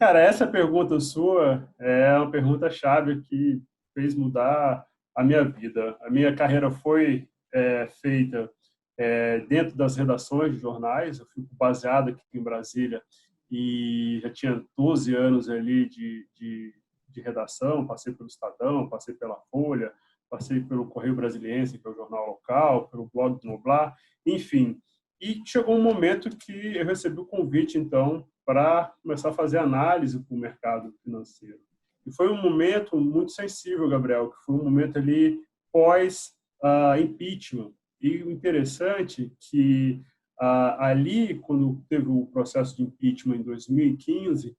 Cara, essa pergunta sua é uma pergunta chave que fez mudar a minha vida. A minha carreira foi feita dentro das redações de jornais. Eu fico baseado aqui em Brasília e já tinha 12 anos ali de redação. Passei pelo Estadão, passei pela Folha, passei pelo Correio Brasiliense, que é o jornal local, pelo blog do Noblar, enfim. E chegou um momento que eu recebi o convite, então, para começar a fazer análise para o mercado financeiro. E foi um momento muito sensível, Gabriel, que foi um momento ali pós-impeachment. E o interessante é que ali, quando teve o processo de impeachment em 2015,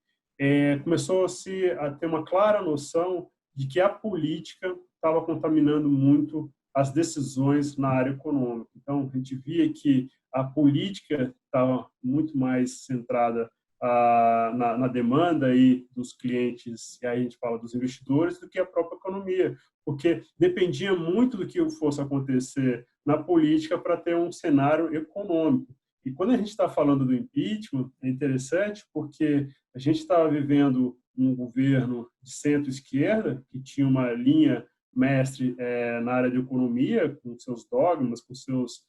começou-se a ter uma clara noção de que a política estava contaminando muito as decisões na área econômica. Então, a gente via que a política estava muito mais centrada na demanda aí dos clientes, e aí a gente fala dos investidores, do que a própria economia, porque dependia muito do que fosse acontecer na política para ter um cenário econômico. E quando a gente está falando do impeachment, é interessante porque a gente estava vivendo um governo de centro-esquerda, que tinha uma linha mestre na área de economia, com seus dogmas, com seus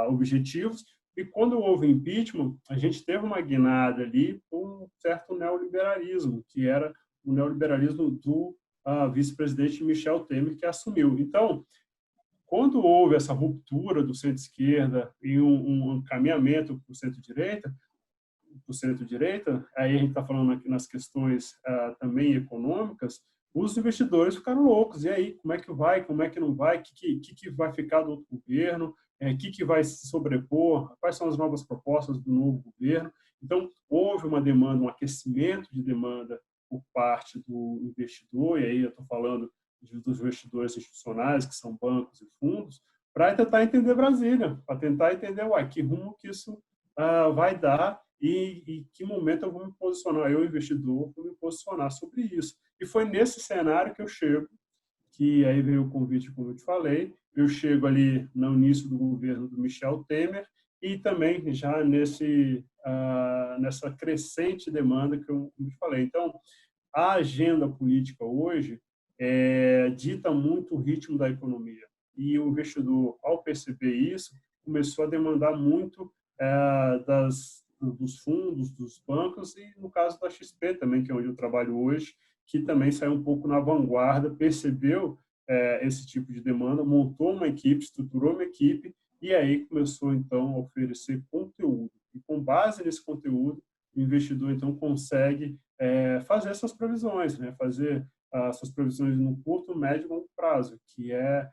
objetivos, e quando houve impeachment, a gente teve uma guinada ali por um certo neoliberalismo, que era o neoliberalismo do vice-presidente Michel Temer, que assumiu. Então, quando houve essa ruptura do centro-esquerda e um encaminhamento para o centro-direita, aí a gente está falando aqui nas questões também econômicas, os investidores ficaram loucos. E aí, como é que vai? Como é que não vai? O que vai ficar do outro governo? O que vai se sobrepor? Quais são as novas propostas do novo governo? Então, houve uma demanda, um aquecimento de demanda por parte do investidor, e aí eu estou falando dos investidores institucionais, que são bancos e fundos, para tentar entender Brasília, para tentar entender que rumo que isso vai dar e que momento eu vou me posicionar, eu, investidor, vou me posicionar sobre isso. E foi nesse cenário que eu chego, que aí veio o convite, como eu te falei, eu chego ali no início do governo do Michel Temer e também já nessa crescente demanda que eu te falei. Então, a agenda política hoje dita muito o ritmo da economia. E o investidor, ao perceber isso, começou a demandar muito dos fundos, dos bancos e, no caso da XP também, que é onde eu trabalho hoje, que também saiu um pouco na vanguarda, percebeu esse tipo de demanda, montou uma equipe, estruturou uma equipe e aí começou, então, a oferecer conteúdo. E, com base nesse conteúdo, o investidor, então, consegue fazer essas previsões, né? Fazer essas previsões no curto, médio e longo prazo, que é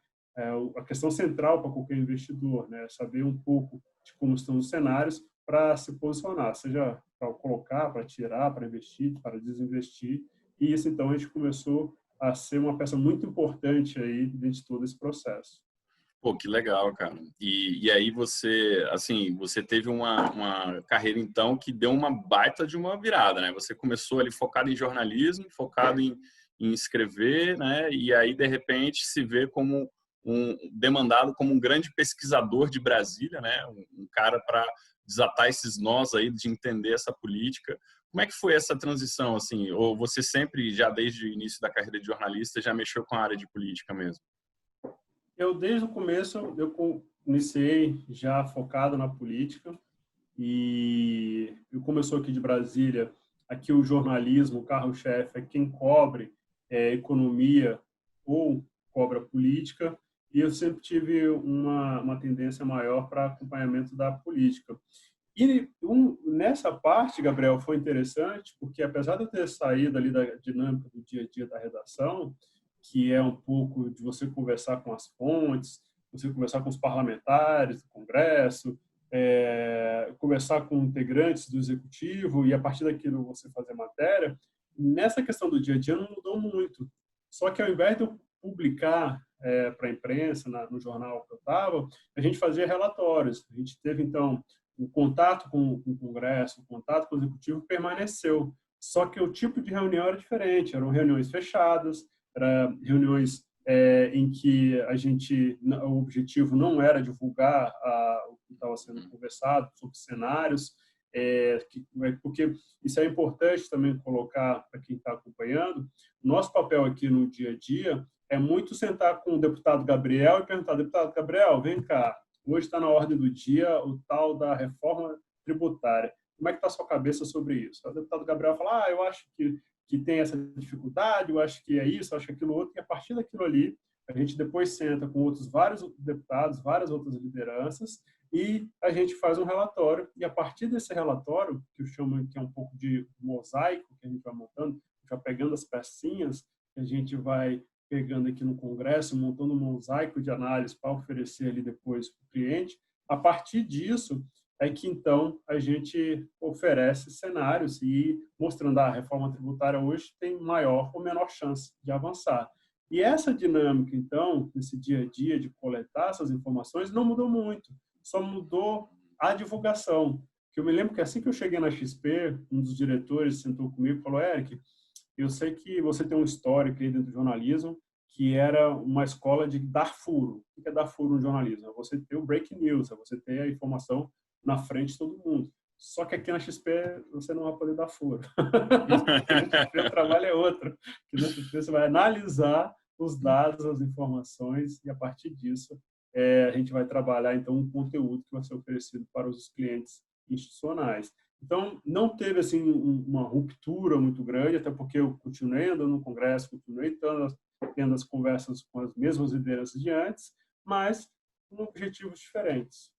a questão central para qualquer investidor, né? Saber um pouco de como estão os cenários para se posicionar, seja para colocar, para tirar, para investir, para desinvestir. E isso, então, a gente começou a ser uma peça muito importante aí dentro de todo esse processo. Pô, que legal, cara. E aí você, assim, você teve uma carreira, então, que deu uma baita de uma virada, né? Você começou ali focado em jornalismo, focado em escrever, né? E aí, de repente, se vê como demandado como um grande pesquisador de Brasília, né? Um cara para desatar esses nós aí, de entender essa política. Como é que foi essa transição, assim? Ou você sempre, já desde o início da carreira de jornalista, já mexeu com a área de política mesmo? Eu, desde o começo, eu iniciei já focado na política e eu começou aqui de Brasília, aqui o jornalismo, o carro-chefe é quem cobre economia ou cobra política, e eu sempre tive uma tendência maior para acompanhamento da política. E nessa parte, Gabriel, foi interessante, porque apesar de eu ter saído ali da dinâmica do dia a dia da redação, que é um pouco de você conversar com as fontes, você conversar com os parlamentares do Congresso, conversar com integrantes do Executivo e, a partir daquilo, você fazer matéria, nessa questão do dia a dia não mudou muito. Só que, ao invés de eu publicar para a imprensa, no jornal que eu estava, a gente fazia relatórios. A gente teve, então, o contato com o Congresso, o contato com o Executivo permaneceu. Só que o tipo de reunião era diferente, eram reuniões fechadas, eram reuniões em que o objetivo não era divulgar o que estava sendo conversado sobre cenários, porque isso é importante também colocar para quem está acompanhando. Nosso papel aqui no dia a dia é muito sentar com o deputado Gabriel e perguntar: deputado Gabriel, vem cá, hoje está na ordem do dia o tal da reforma tributária. Como é que está a sua cabeça sobre isso? O deputado Gabriel fala: eu acho que tem essa dificuldade, eu acho que é isso, eu acho que aquilo outro, e a partir daquilo ali, a gente depois senta com vários deputados, várias outras lideranças, e a gente faz um relatório, e a partir desse relatório, que eu chamo que é um pouco de mosaico, que a gente vai montando, a gente vai pegando as pecinhas, que a gente vai pegando aqui no Congresso, montando um mosaico de análise para oferecer ali depois para o cliente. A partir disso, é que, então, a gente oferece cenários e mostrando a reforma tributária hoje tem maior ou menor chance de avançar. E essa dinâmica, então, nesse dia a dia de coletar essas informações, não mudou muito, só mudou a divulgação. Que eu me lembro que assim que eu cheguei na XP, um dos diretores sentou comigo e falou: Eric, eu sei que você tem um histórico aí dentro do jornalismo que era uma escola de dar furo. O que é dar furo no jornalismo? É você ter o breaking news, é você ter a informação na frente de todo mundo. Só que aqui na XP você não vai poder dar furo. Porque na XP o trabalho é outro. Aqui na XP você vai analisar os dados, as informações, e a partir disso a gente vai trabalhar então um conteúdo que vai ser oferecido para os clientes institucionais. Então, não teve assim uma ruptura muito grande, até porque eu continuei andando no Congresso, continuei tendo as conversas com as mesmas lideranças de antes, mas com objetivos diferentes.